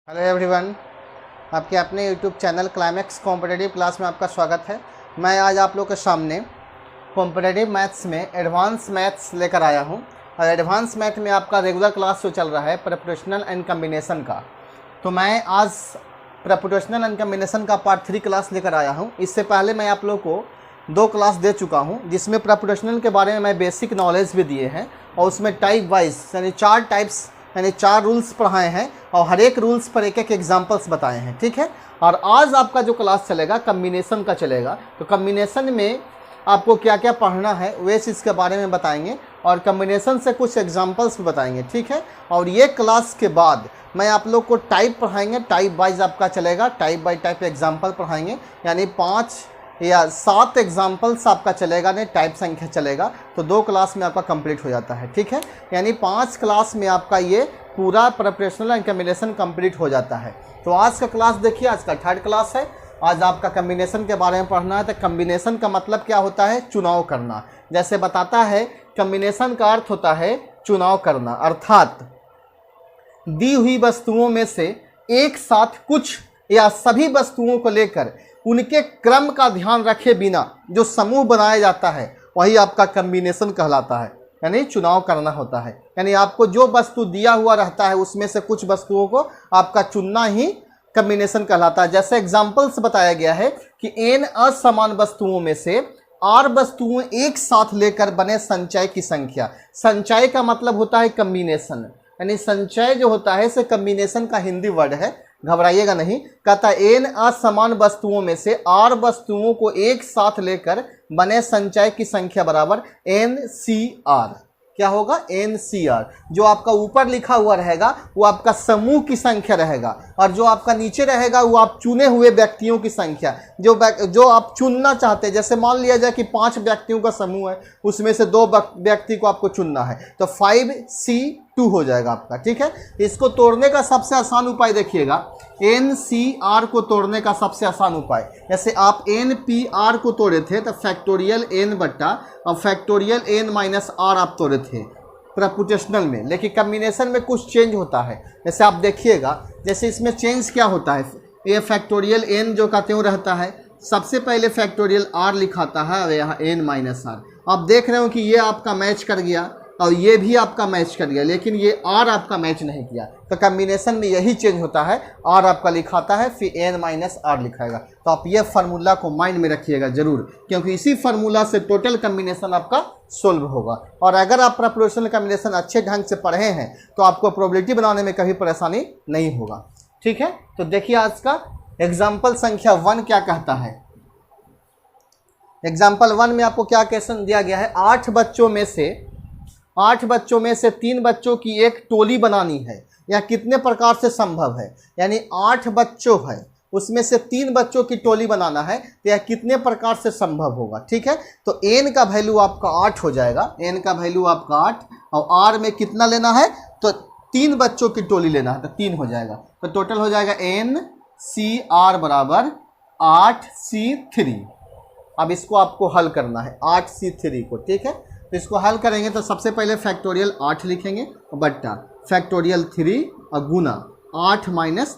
Hello everyone, आपके अपने YouTube channel climax competitive class में आपका स्वागत है। मैं आज आप लोग के सामने कॉम्पिटिटिव मैथ्स में एडवांस मैथ्स लेकर आया हूं और एडवांस मैथ में आपका रेगुलर क्लास जो चल रहा है प्रोपोर्शनल एंड कम्बिनेशन का, तो मैं आज प्रोपोर्शनल एंड कम्बिनेशन का पार्ट 3 क्लास लेकर आया हूं। इससे पहले मैं आप लोग को 2 क्लास दे चुका हूं जिसमें प्रोपोर्शनल के बारे में मैं बेसिक नॉलेज भी दिए हैं और उसमें टाइप वाइज यानी 4 टाइप्स यानी 4 रूल्स पढ़ाए हैं और हर एक रूल्स पर एक एक एग्जाम्पल्स बताए हैं। ठीक है, और आज आपका जो क्लास चलेगा कम्बिनेशन का चलेगा। तो कम्बिनेशन में आपको क्या क्या पढ़ना है वे चीज़ के बारे में बताएंगे और कम्बिनेशन से कुछ एग्जाम्पल्स भी बताएंगे। ठीक है, और ये क्लास के बाद मैं आप लोग को टाइप पढ़ाएंगे, टाइप वाइज आपका चलेगा, टाइप बाई टाइप एग्जाम्पल पढ़ाएंगे, यानी 5 या 7 एग्जाम्पल्स आपका चलेगा, नहीं टाइप संख्या चलेगा। तो 2 क्लास में आपका कंप्लीट हो जाता है। ठीक है, यानी 5 क्लास में आपका ये पूरा प्रोपोर्शनल एंड कम्बिनेशन कंप्लीट हो जाता है। तो आज का क्लास देखिए, आज का 3rd क्लास है। आज आपका कम्बिनेशन के बारे में पढ़ना है। तो कम्बिनेशन का मतलब क्या होता है? चुनाव करना। जैसे बताता है कम्बिनेशन का अर्थ होता है चुनाव करना, अर्थात दी हुई वस्तुओं में से एक साथ कुछ या सभी वस्तुओं को लेकर उनके क्रम का ध्यान रखे बिना जो समूह बनाया जाता है वही आपका कम्बिनेशन कहलाता है, यानी चुनाव करना होता है। यानी आपको जो वस्तु दिया हुआ रहता है उसमें से कुछ वस्तुओं को आपका चुनना ही कम्बिनेशन कहलाता है। जैसे एग्जाम्पल्स बताया गया है कि n असमान वस्तुओं में से r वस्तुओं एक साथ लेकर बने संचय की संख्या। संचय का मतलब होता है कम्बिनेशन, यानी संचय जो होता है से कम्बिनेशन का हिंदी वर्ड है, घबराइएगा नहीं। कहता है n असमान वस्तुओं में से r वस्तुओं को एक साथ लेकर बने संचय की संख्या बराबर NCR। क्या होगा? NCR। जो आपका ऊपर लिखा हुआ रहेगा वो आपका समूह की संख्या रहेगा और जो आपका नीचे रहेगा वो आप चुने हुए व्यक्तियों की संख्या, जो आप चुनना चाहते हैं। जैसे मान लिया जाए कि 5 व्यक्तियों का समूह है, उसमें से 2 व्यक्ति को आपको चुनना है, तो 5C2 हो जाएगा आपका। ठीक है, इसको तोड़ने का सबसे आसान उपाय देखिएगा, NCR को तोड़ने का सबसे आसान उपाय, जैसे आप NPR को तोड़े थे तो फैक्टोरियल n बट्टा और फैक्टोरियल n माइनस r आप तोड़े थे प्रोपोर्शनल में, लेकिन कम्बिनेशन में कुछ चेंज होता है। जैसे आप देखिएगा, जैसे इसमें चेंज क्या होता है, ये फैक्टोरियल n जो कहते हैं रहता है, सबसे पहले फैक्टोरियल r लिखाता है और यहाँ n माइनस r। आप देख रहे हो कि ये आपका मैच कर गया और ये भी आपका मैच कर गया, लेकिन ये r आपका मैच नहीं किया। तो कम्बिनेशन में यही चेंज होता है, r आपका लिखाता है फिर n माइनस r लिखाएगा। तो आप ये फार्मूला को माइंड में रखिएगा जरूर, क्योंकि इसी फार्मूला से टोटल कम्बिनेशन आपका सोल्व होगा। और अगर आप प्रोपोर्शनल कम्बिनेशन अच्छे ढंग से पढ़े हैं तो आपको प्रोबेबिलिटी बनाने में कभी परेशानी नहीं होगा। ठीक है, तो देखिए आज का एग्जाम्पल संख्या 1 क्या कहता है। एग्जाम्पल 1 में आपको क्या क्वेश्चन दिया गया है, 8 बच्चों में से 3 बच्चों की एक टोली बनानी है, यह कितने प्रकार से संभव है? यानी 8 बच्चों है, उसमें से 3 बच्चों की टोली बनाना है, तो यह कितने प्रकार से संभव होगा? ठीक है, तो n का वैल्यू आपका 8 हो जाएगा, n का वैल्यू आपका 8 और r में कितना लेना है? तो 3 बच्चों की टोली लेना है, तो 3 हो जाएगा। तो टोटल हो जाएगा NCR बराबर 8C3। अब इसको आपको हल करना है 8C3 को। ठीक है, तो इसको हल करेंगे तो सबसे पहले फैक्टोरियल 8 लिखेंगे बट्टा फैक्टोरियल 3 और गुना 8 माइनस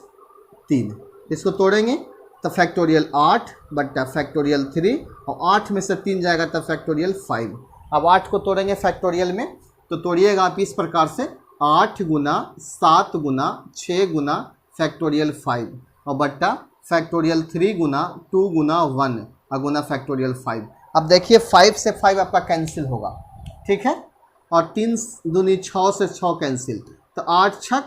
3। इसको तोड़ेंगे तो फैक्टोरियल 8 बट्टा फैक्टोरियल 3 और 8 में से 3 जाएगा तो फैक्टोरियल 5। अब 8 को तोड़ेंगे फैक्टोरियल में, तो तोड़िएगा आप इस प्रकार से 8 गुना 7 गुना 6 गुना फैक्टोरियल 5 और बट्टा फैक्टोरियल 3 गुना 2 गुना 1 और गुना फैक्टोरियल 5। अब देखिए 5 से 5 आपका कैंसिल होगा। ठीक है, और 3 दूनी 6 से 6 कैंसिल, तो 8 छक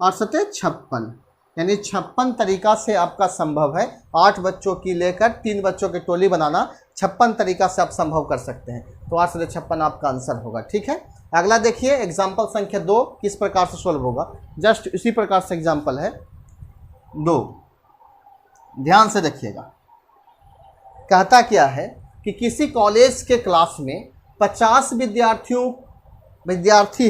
8 सते 56, यानी 56 तरीका से आपका संभव है 8 बच्चों की लेकर 3 बच्चों की टोली बनाना। 56 तरीका से आप संभव कर सकते हैं, तो 8 से 56 आपका आंसर होगा। ठीक है, अगला देखिए एग्जाम्पल संख्या 2 किस प्रकार से सोल्व होगा। जस्ट इसी प्रकार से एग्जाम्पल है 2, ध्यान से देखिएगा। कहता क्या है कि किसी कॉलेज के क्लास में 50 विद्यार्थी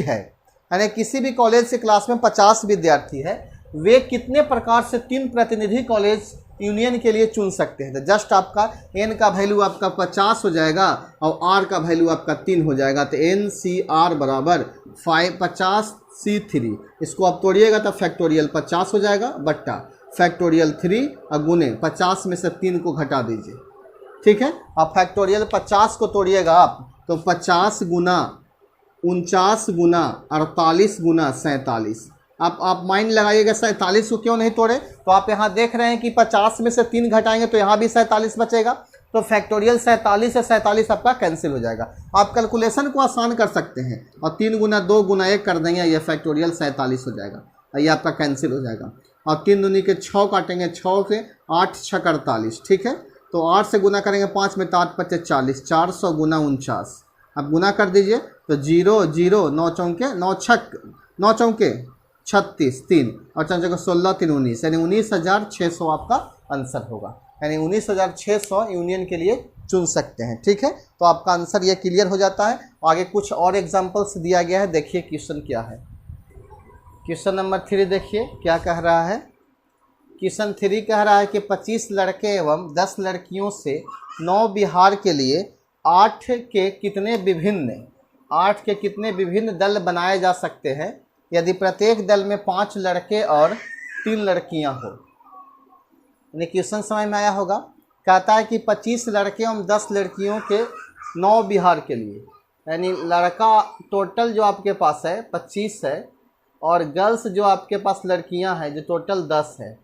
है, यानी किसी भी कॉलेज के क्लास में 50 विद्यार्थी है, वे कितने प्रकार से 3 प्रतिनिधि कॉलेज यूनियन के लिए चुन सकते हैं। तो जस्ट आपका n का वैल्यू आपका 50 हो जाएगा और r का वैल्यू आपका 3 हो जाएगा। तो NCR बराबर 50C3, इसको आप तोड़िएगा तो फैक्टोरियल 50 हो जाएगा बट्टा फैक्टोरियल 3 और गुने 50 में से 3 को घटा दीजिए। ठीक है, अब फैक्टोरियल 50 को तोड़िएगा आप तो 50 गुना 49 गुना 48 गुना 47। आप माइंड लगाइएगा 47 को क्यों नहीं तोड़े, तो आप यहाँ देख रहे हैं कि 50 में से 3 घटाएंगे तो यहाँ भी 47 बचेगा, तो फैक्टोरियल 47 से 47 आपका कैंसिल हो जाएगा। आप कैलकुलेशन को आसान कर सकते हैं और 3 गुना 2 गुना 1 कर देंगे, यह फैक्टोरियल 47 हो जाएगा, ये आपका कैंसिल हो जाएगा। और 3 दूनी के 6 काटेंगे, 6 से 8 6 48, ठीक है, तो 8 से गुना करेंगे 5 में तो 8 5 40, 400 गुना 49। अब गुना कर दीजिए तो 0 0 9 चौके 9 चौके 36 3 और 4 चौके 16 3 19, यानी 19,600 आपका आंसर होगा। यानी 19,600 यूनियन के लिए चुन सकते हैं। ठीक है, तो आपका आंसर ये क्लियर हो जाता है। आगे कुछ और एग्जांपल्स दिया गया है, देखिए क्वेश्चन क्या है। क्वेश्चन नंबर 3 देखिए क्या कह रहा है। क्वेश्चन 3 कह रहा है कि 25 लड़के एवं 10 लड़कियों से 9 बिहार के लिए 8 के कितने विभिन्न दल बनाए जा सकते हैं यदि प्रत्येक दल में 5 लड़के और 3 लड़कियां हो। यानी क्वेश्चन समझ में आया होगा। कहता है कि 25 लड़के एवं 10 लड़कियों के 9 बिहार के लिए, यानी लड़का टोटल जो आपके पास है 25 है और गर्ल्स जो आपके पास लड़कियां हैं जो टोटल 10 है।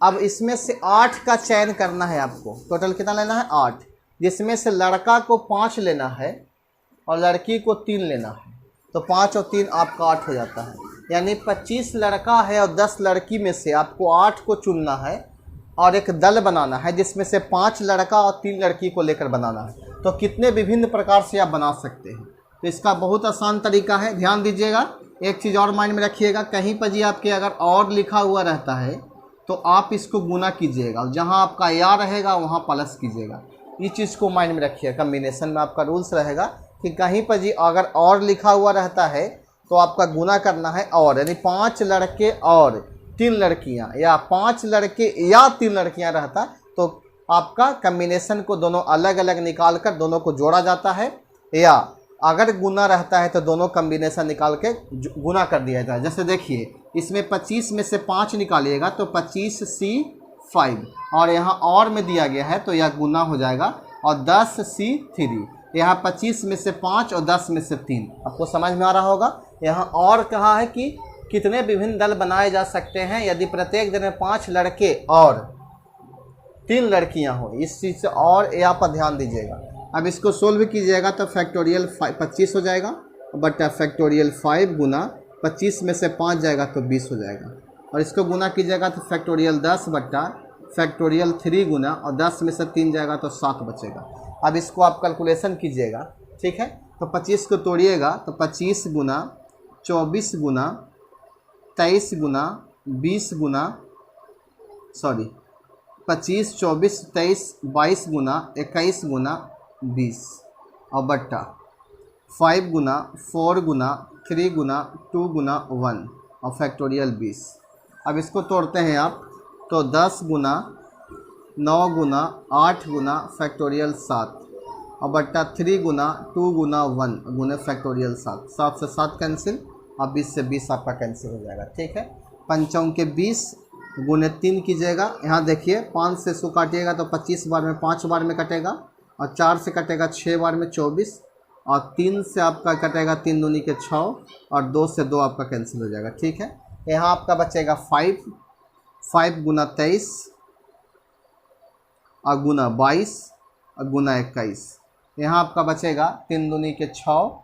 अब इसमें से 8 का चयन करना है आपको। टोटल कितना लेना है 8, जिसमें से लड़का को 5 लेना है और लड़की को 3 लेना है, तो 5 और 3 आपका 8 हो जाता है। यानी 25 लड़का है और 10 लड़की में से आपको 8 को चुनना है और एक दल बनाना है जिसमें से 5 लड़का और 3 लड़की को लेकर बनाना है। तो कितने विभिन्न प्रकार से आप बना सकते हैं, तो इसका बहुत आसान तरीका है। ध्यान दीजिएगा, एक चीज़ और माइंड में रखिएगा, कहीं पर जी आपके अगर और लिखा हुआ रहता है तो आप इसको गुना कीजिएगा, जहाँ आपका या रहेगा वहाँ प्लस कीजिएगा। इस चीज़ को माइंड में रखिएगा। कम्बिनेशन में आपका रूल्स रहेगा कि कहीं पर जी अगर और लिखा हुआ रहता है तो आपका गुना करना है और, यानी 5 लड़के और 3 लड़कियां या 5 लड़के या 3 लड़कियां रहता तो आपका कम्बिनेशन को दोनों अलग अलग निकाल कर दोनों को जोड़ा जाता है, या अगर गुना रहता है तो दोनों कम्बिनेशन निकाल के गुना कर दिया जाता है। जैसे देखिए इसमें 25 में से 5 निकालिएगा तो 25C5 और यहाँ और में दिया गया है तो यह गुना हो जाएगा, और 10C3 यहाँ 25 में से 5 और 10 में से 3। आपको समझ में आ रहा होगा। यहाँ और कहा है कि कितने विभिन्न दल बनाए जा सकते हैं यदि प्रत्येक दल में 5 लड़के और 3 लड़कियां हो। इस चीज़ से और यहाँ पर ध्यान दीजिएगा। अब इसको सोल्व कीजिएगा तो फैक्टोरियल 25 हो जाएगा बटा फैक्टोरियल 5 गुना 25 में से 5 जाएगा तो 20 हो जाएगा, और इसको गुना कीजिएगा तो फैक्टोरियल 10 बटा फैक्टोरियल 3 गुना और 10 में से 3 जाएगा तो 7 बचेगा। अब इसको आप कैलकुलेशन कीजिएगा, ठीक है, तो 25 को तोड़िएगा तो 25 गुना 24 गुना 23 गुना 20 गुना 25 24 23 22 गुना 21 गुना 20 और बट्टा 5 गुना 4 गुना 3 गुना 2 गुना 1 और फैक्टोरियल 20। अब इसको तोड़ते हैं आप तो 10 गुना 9 गुना 8 गुना फैक्टोरियल 7 और बट्टा 3 गुना 2 गुना 1 गुना फैक्टोरियल 7। 7 से 7 कैंसिल, अब 20 से 20 आपका कैंसिल हो जाएगा। ठीक है, 5 के 20 गुने 3 कीजिएगा। यहाँ देखिए 5 से इसको काटिएगा तो 25 बार में 5 बार में कटेगा, और 4 से कटेगा 6 बार में 24, और 3 से आपका कटेगा 3 दूनी के 6 और 2 से 2 आपका कैंसिल हो जाएगा। ठीक है, यहाँ आपका बचेगा 5 गुना 23 और गुना 22 और गुना 21। यहाँ आपका बचेगा 3 दूनी के 6,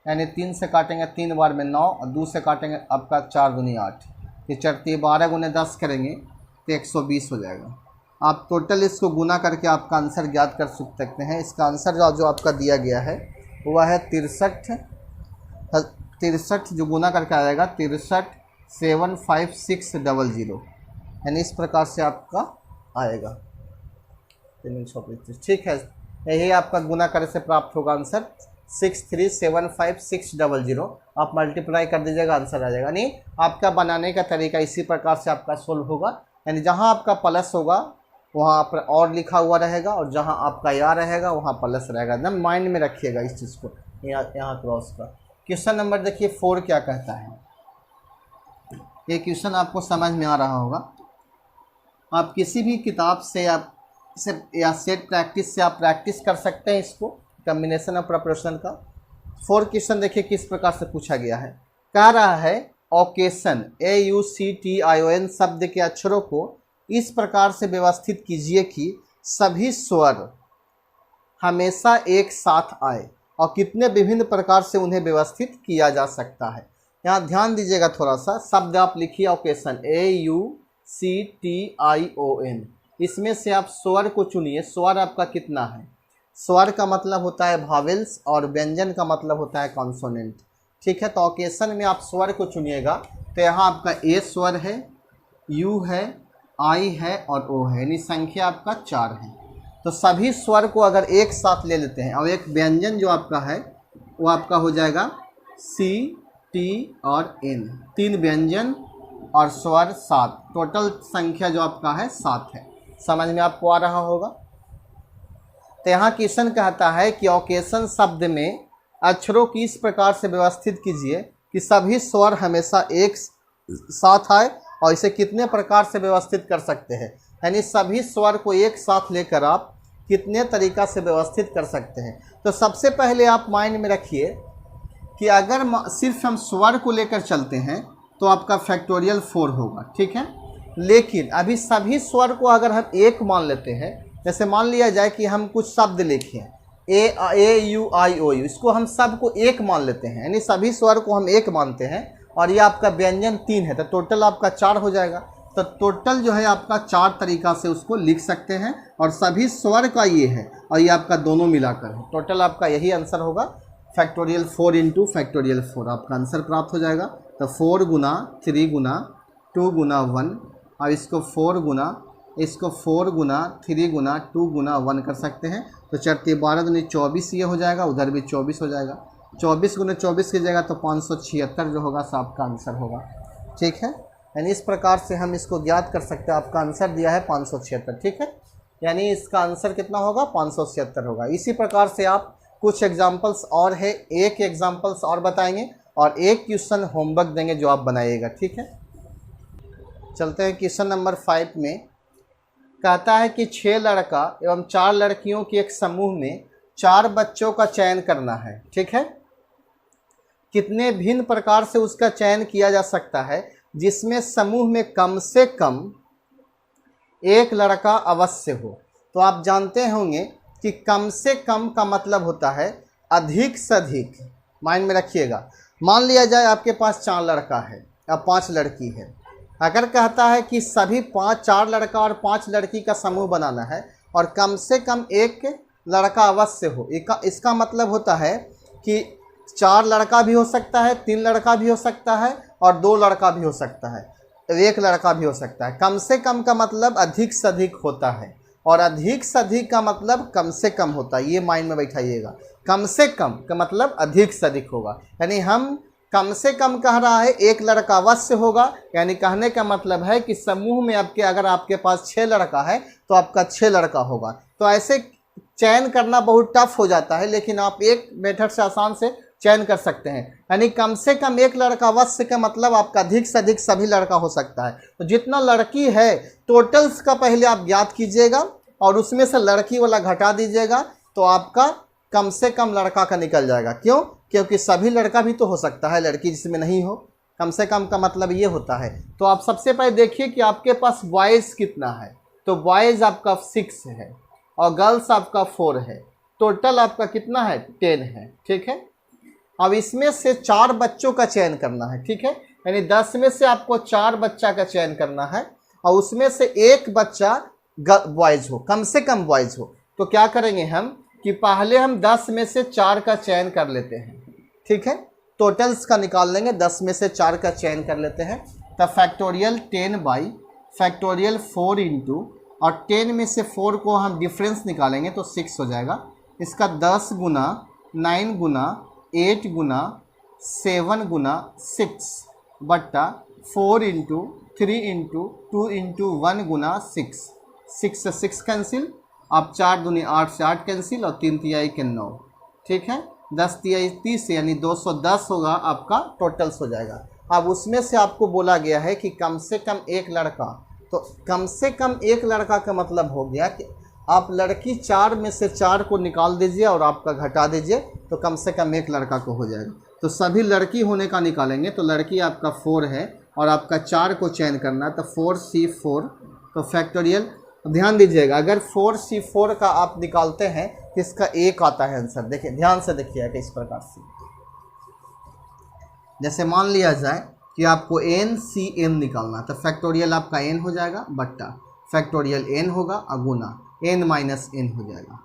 यानी 3 से काटेंगे 3 बार में 9 और 2 से काटेंगे आपका 4 दूनी 8, ये चढ़ती 12 गुने 10 करेंगे तो 120 हो जाएगा। आप टोटल इसको गुना करके आपका आंसर ज्ञात कर सकते हैं। इसका आंसर जो आपका दिया गया है वह है 63 जो गुना करके आएगा 63,75600, यानी इस प्रकार से आपका आएगा। ठीक है, यही आपका गुना करने से प्राप्त होगा आंसर 63,75600। आप मल्टीप्लाई कर दीजिएगा, आंसर आ जाएगा। नहीं, आपका बनाने का तरीका इसी प्रकार से आपका सोल्व होगा। यानी जहाँ आपका प्लस होगा वहाँ पर और लिखा हुआ रहेगा, और जहाँ आपका या रहेगा वहाँ प्लस रहेगा। एकदम माइंड में रखिएगा इस चीज़ को। यहाँ क्रॉस का क्वेश्चन नंबर देखिए 4 क्या कहता है। ये क्वेश्चन आपको समझ में आ रहा होगा। आप किसी भी किताब से या सेट प्रैक्टिस से आप प्रैक्टिस कर सकते हैं इसको, कम्बिनेशन ऑफ प्रिपरेशन का। 4 क्वेश्चन देखिए किस प्रकार से पूछा गया है। कह रहा है ओकेशन AUCTION शब्द के अक्षरों को इस प्रकार से व्यवस्थित कीजिए कि सभी स्वर हमेशा एक साथ आए, और कितने विभिन्न प्रकार से उन्हें व्यवस्थित किया जा सकता है। यहाँ ध्यान दीजिएगा थोड़ा सा, शब्द आप लिखिए ओकेशन AUCTION, इसमें से आप स्वर को चुनिए। स्वर आपका कितना है? स्वर का मतलब होता है वावेल्स और व्यंजन का मतलब होता है कॉन्सोनेंट। ठीक है, तो ओकेशन में आप स्वर को चुनिएगा। तो यहाँ आपका ए स्वर है, यू है, आई है और ओ है, यानी संख्या आपका 4 है। तो सभी स्वर को अगर एक साथ ले लेते हैं और एक व्यंजन जो आपका है वो आपका हो जाएगा C, T और N, 3 व्यंजन और स्वर 7, टोटल संख्या जो आपका है 7 है। समझ में आपको आ रहा होगा। तो यहाँ क्वेश्चन कहता है कि ओकेशन शब्द में अक्षरों की इस प्रकार से व्यवस्थित कीजिए कि सभी स्वर हमेशा एक साथ आए, और इसे कितने प्रकार से व्यवस्थित कर सकते हैं, यानी सभी स्वर को एक साथ लेकर आप कितने तरीक़ा से व्यवस्थित कर सकते हैं। तो सबसे पहले आप माइंड में रखिए कि अगर सिर्फ हम स्वर को लेकर चलते हैं तो आपका फैक्टोरियल 4 होगा। ठीक है, लेकिन अभी सभी स्वर को अगर हम एक मान लेते हैं, जैसे मान लिया जाए कि हम कुछ शब्द लिखें AUIOU, इसको हम सब को एक मान लेते हैं, यानी सभी स्वर को हम एक मानते हैं, और ये आपका व्यंजन 3 है, तो टोटल आपका 4 हो जाएगा। तो टोटल जो है आपका 4 तरीक़ा से उसको लिख सकते हैं, और सभी स्वर का ये है और ये आपका दोनों मिलाकर है। टोटल आपका यही आंसर होगा, फैक्टोरियल 4 इंटू फैक्टोरियल 4 आपका आंसर प्राप्त हो जाएगा। तो 4 गुना 3 गुना 2 गुना 1, और इसको 4 गुना 3 गुना 2 गुना 1 कर सकते हैं। तो 4 12 दूनी 24 ये हो जाएगा, उधर भी 24 हो जाएगा। 24 गुना 24 की जगह तो 576 जो होगा सो आपका आंसर होगा। ठीक है, यानी इस प्रकार से हम इसको ज्ञात कर सकते हैं। आपका आंसर दिया है 576। ठीक है, यानी इसका आंसर कितना होगा? 576 होगा। इसी प्रकार से आप कुछ एग्जाम्पल्स और है, एक एग्जाम्पल्स और बताएंगे और एक क्वेश्चन होमवर्क देंगे जो आप बनाइएगा। ठीक है, चलते हैं क्वेश्चन नंबर 5 में। कहता है कि 6 लड़का एवं 4 लड़कियों के एक समूह में 4 बच्चों का चयन करना है। ठीक है, कितने भिन्न प्रकार से उसका चयन किया जा सकता है जिसमें समूह में कम से कम एक लड़का अवश्य हो। तो आप जानते होंगे कि कम से कम का मतलब होता है अधिक से अधिक। माइंड में रखिएगा, मान लिया जाए आपके पास 4 लड़का है या 5 लड़की है, अगर कहता है कि सभी 4 लड़का और 5 लड़की का समूह बनाना है और कम से कम एक लड़का अवश्य हो, इसका मतलब होता है कि 4 लड़का भी हो सकता है, 3 लड़का भी हो सकता है और 2 लड़का भी हो सकता है, 1 लड़का भी हो सकता है। कम से कम का मतलब अधिक से अधिक होता है, और अधिक से अधिक का मतलब कम से कम होता है। ये माइंड में बैठाइएगा, कम से कम का मतलब अधिक से अधिक होगा। यानी हम कम से कम कह रहा है 1 लड़का अवश्य होगा, यानी कहने का मतलब है कि समूह में अगर आपके पास 6 लड़का है तो आपका 6 लड़का होगा। तो ऐसे चयन करना बहुत टफ हो जाता है, लेकिन आप एक मेथड से आसान से चयन कर सकते हैं। यानी कम से कम 1 लड़का अवश्य का मतलब आपका अधिक से अधिक सभी लड़का हो सकता है। तो जितना लड़की है टोटल्स का पहले आप ज्ञात कीजिएगा और उसमें से लड़की वाला घटा दीजिएगा, तो आपका कम से कम लड़का का निकल जाएगा। क्यों? क्योंकि सभी लड़का भी तो हो सकता है, लड़की जिसमें नहीं हो। कम से कम का मतलब ये होता है। तो आप सबसे पहले देखिए कि आपके पास बॉयज़ कितना है। तो बॉयज़ आपका 6 है और गर्ल्स आपका 4 है। टोटल आपका कितना है? 10 है। ठीक है, अब इसमें से 4 बच्चों का चयन करना है। ठीक है, यानी 10 में से आपको 4 बच्चा का चयन करना है और उसमें से 1 बच्चा बॉयज़ हो, कम से कम बॉयज़ हो। तो क्या करेंगे हम कि पहले हम 10 में से 4 का चयन कर लेते हैं। ठीक है, टोटल्स का निकाल लेंगे, 10 में से 4 का चयन कर लेते हैं। तब फैक्टोरियल 10 बाई फैक्टोरियल 4 इंटू, और 10 में से 4 को हम डिफरेंस निकालेंगे तो 6 हो जाएगा। इसका 10 गुना 9 गुना 8 गुना 7 गुना 6 बट्टा 4 इंटू 3 इंटू 2 इंटू 1 गुना 6, 6 से 6 कैंसिल, आप 4 दूनी 8 से 8 कैंसिल और 3 तिहाई के 9, ठीक है। 10 तिहाई 30 यानी 210 होगा आपका टोटल्स हो जाएगा। अब उसमें से आपको बोला गया है कि कम से कम एक लड़का, तो कम से कम एक लड़का का मतलब हो गया कि आप लड़की 4 में से 4 को निकाल दीजिए और आपका घटा दीजिए, तो कम से कम एक लड़का को हो जाएगा। तो सभी लड़की होने का निकालेंगे, तो लड़की आपका 4 है और आपका 4 को चयन करना है, तो 4C4, तो फैक्टोरियल। ध्यान दीजिएगा, अगर 4C4 का आप निकालते हैं तो इसका 1 आता है आंसर। देखिए ध्यान से देखिएगा इस प्रकार से, जैसे मान लिया जाए कि आपको NCN निकालना, तो फैक्टोरियल आपका n हो जाएगा बट्टा फैक्टोरियल n होगा अगुना n माइनस n हो जाएगा,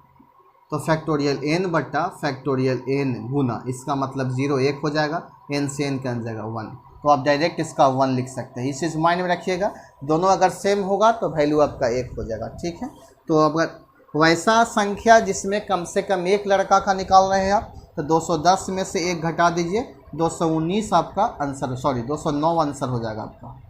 तो फैक्टोरियल n बट्टा फैक्टोरियल n गुना, इसका मतलब 0 1 हो जाएगा, n से n कैंसिल जाएगा 1, तो आप डायरेक्ट इसका 1 लिख सकते हैं। इस चीज़ माइंड में रखिएगा, दोनों अगर सेम होगा तो वैल्यू आपका 1 हो जाएगा, ठीक है। तो अगर वैसा संख्या जिसमें कम से कम एक लड़का का निकाल रहे हैं आप, तो 210 में से 1 घटा दीजिए, 219 आपका आंसर, सॉरी 209 आंसर हो जाएगा आपका,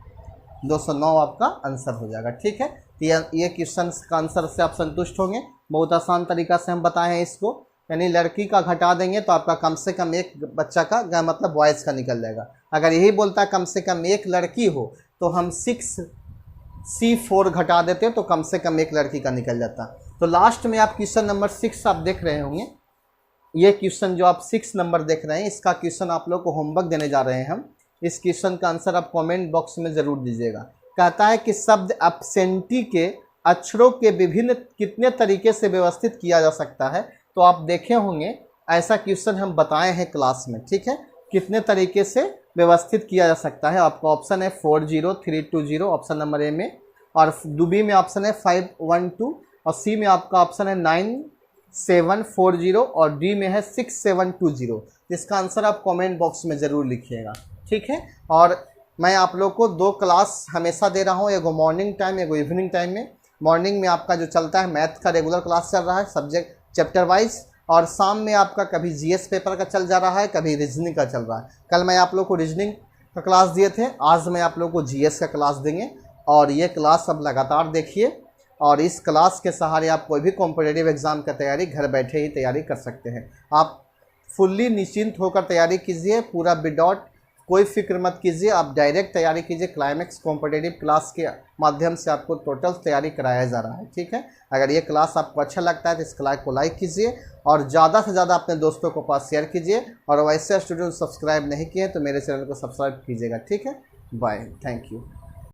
209 आपका आंसर हो जाएगा, ठीक है। तो ये क्वेश्चन का आंसर से आप संतुष्ट होंगे। बहुत आसान तरीका से हम बताए हैं इसको, यानी लड़की का घटा देंगे तो आपका कम से कम एक बच्चा का मतलब बॉयज़ का निकल जाएगा। अगर यही बोलता है कम से कम एक लड़की हो, तो हम 6C4 घटा देते तो कम से कम एक लड़की का निकल जाता। तो लास्ट में आप क्वेश्चन नंबर 6 आप देख रहे होंगे, ये क्वेश्चन जो आप 6 नंबर देख रहे हैं, इसका क्वेश्चन आप लोग को होमवर्क देने जा रहे हैं हम। इस क्वेश्चन का आंसर आप कमेंट बॉक्स में ज़रूर दीजिएगा। कहता है कि शब्द एब्सेंटी के अक्षरों के विभिन्न कितने तरीके से व्यवस्थित किया जा सकता है। तो आप देखे होंगे ऐसा क्वेश्चन हम बताए हैं क्लास में, ठीक है, कितने तरीके से व्यवस्थित किया जा सकता है। आपका ऑप्शन है 40320 ऑप्शन नंबर ए में, और बी में ऑप्शन है 512, और सी में आपका ऑप्शन है 9740, और डी में है 6720। इसका आंसर आप कमेंट बॉक्स में ज़रूर लिखिएगा, ठीक है। और मैं आप लोग को 2 क्लास हमेशा दे रहा हूँ, एगो मॉर्निंग टाइम, एगो इवनिंग टाइम में। मॉर्निंग में आपका जो चलता है मैथ का रेगुलर क्लास चल रहा है सब्जेक्ट चैप्टर वाइज, और शाम में आपका कभी जीएस पेपर का चल जा रहा है, कभी रीजनिंग का चल रहा है। कल मैं आप लोग को रीजनिंग का क्लास दिए थे, आज मैं आप लोग को जीएस का क्लास देंगे, और ये क्लास अब लगातार देखिए, और इस क्लास के सहारे आप कोई भी कॉम्पिटिटिव एग्ज़ाम का तैयारी घर बैठे ही तैयारी कर सकते हैं। आप फुल्ली निश्चिंत होकर तैयारी कीजिए, पूरा विदाउट कोई फिक्र मत कीजिए, आप डायरेक्ट तैयारी कीजिए। क्लाइमेक्स कॉम्पिटिटिव क्लास के माध्यम से आपको टोटल तैयारी कराया जा रहा है, ठीक है। अगर ये क्लास आपको अच्छा लगता है तो इस क्लास को लाइक कीजिए और ज़्यादा से ज़्यादा अपने दोस्तों को पास शेयर कीजिए, और वैसे स्टूडेंट सब्सक्राइब नहीं किए तो मेरे चैनल को सब्सक्राइब कीजिएगा, ठीक है। Bye, thank you.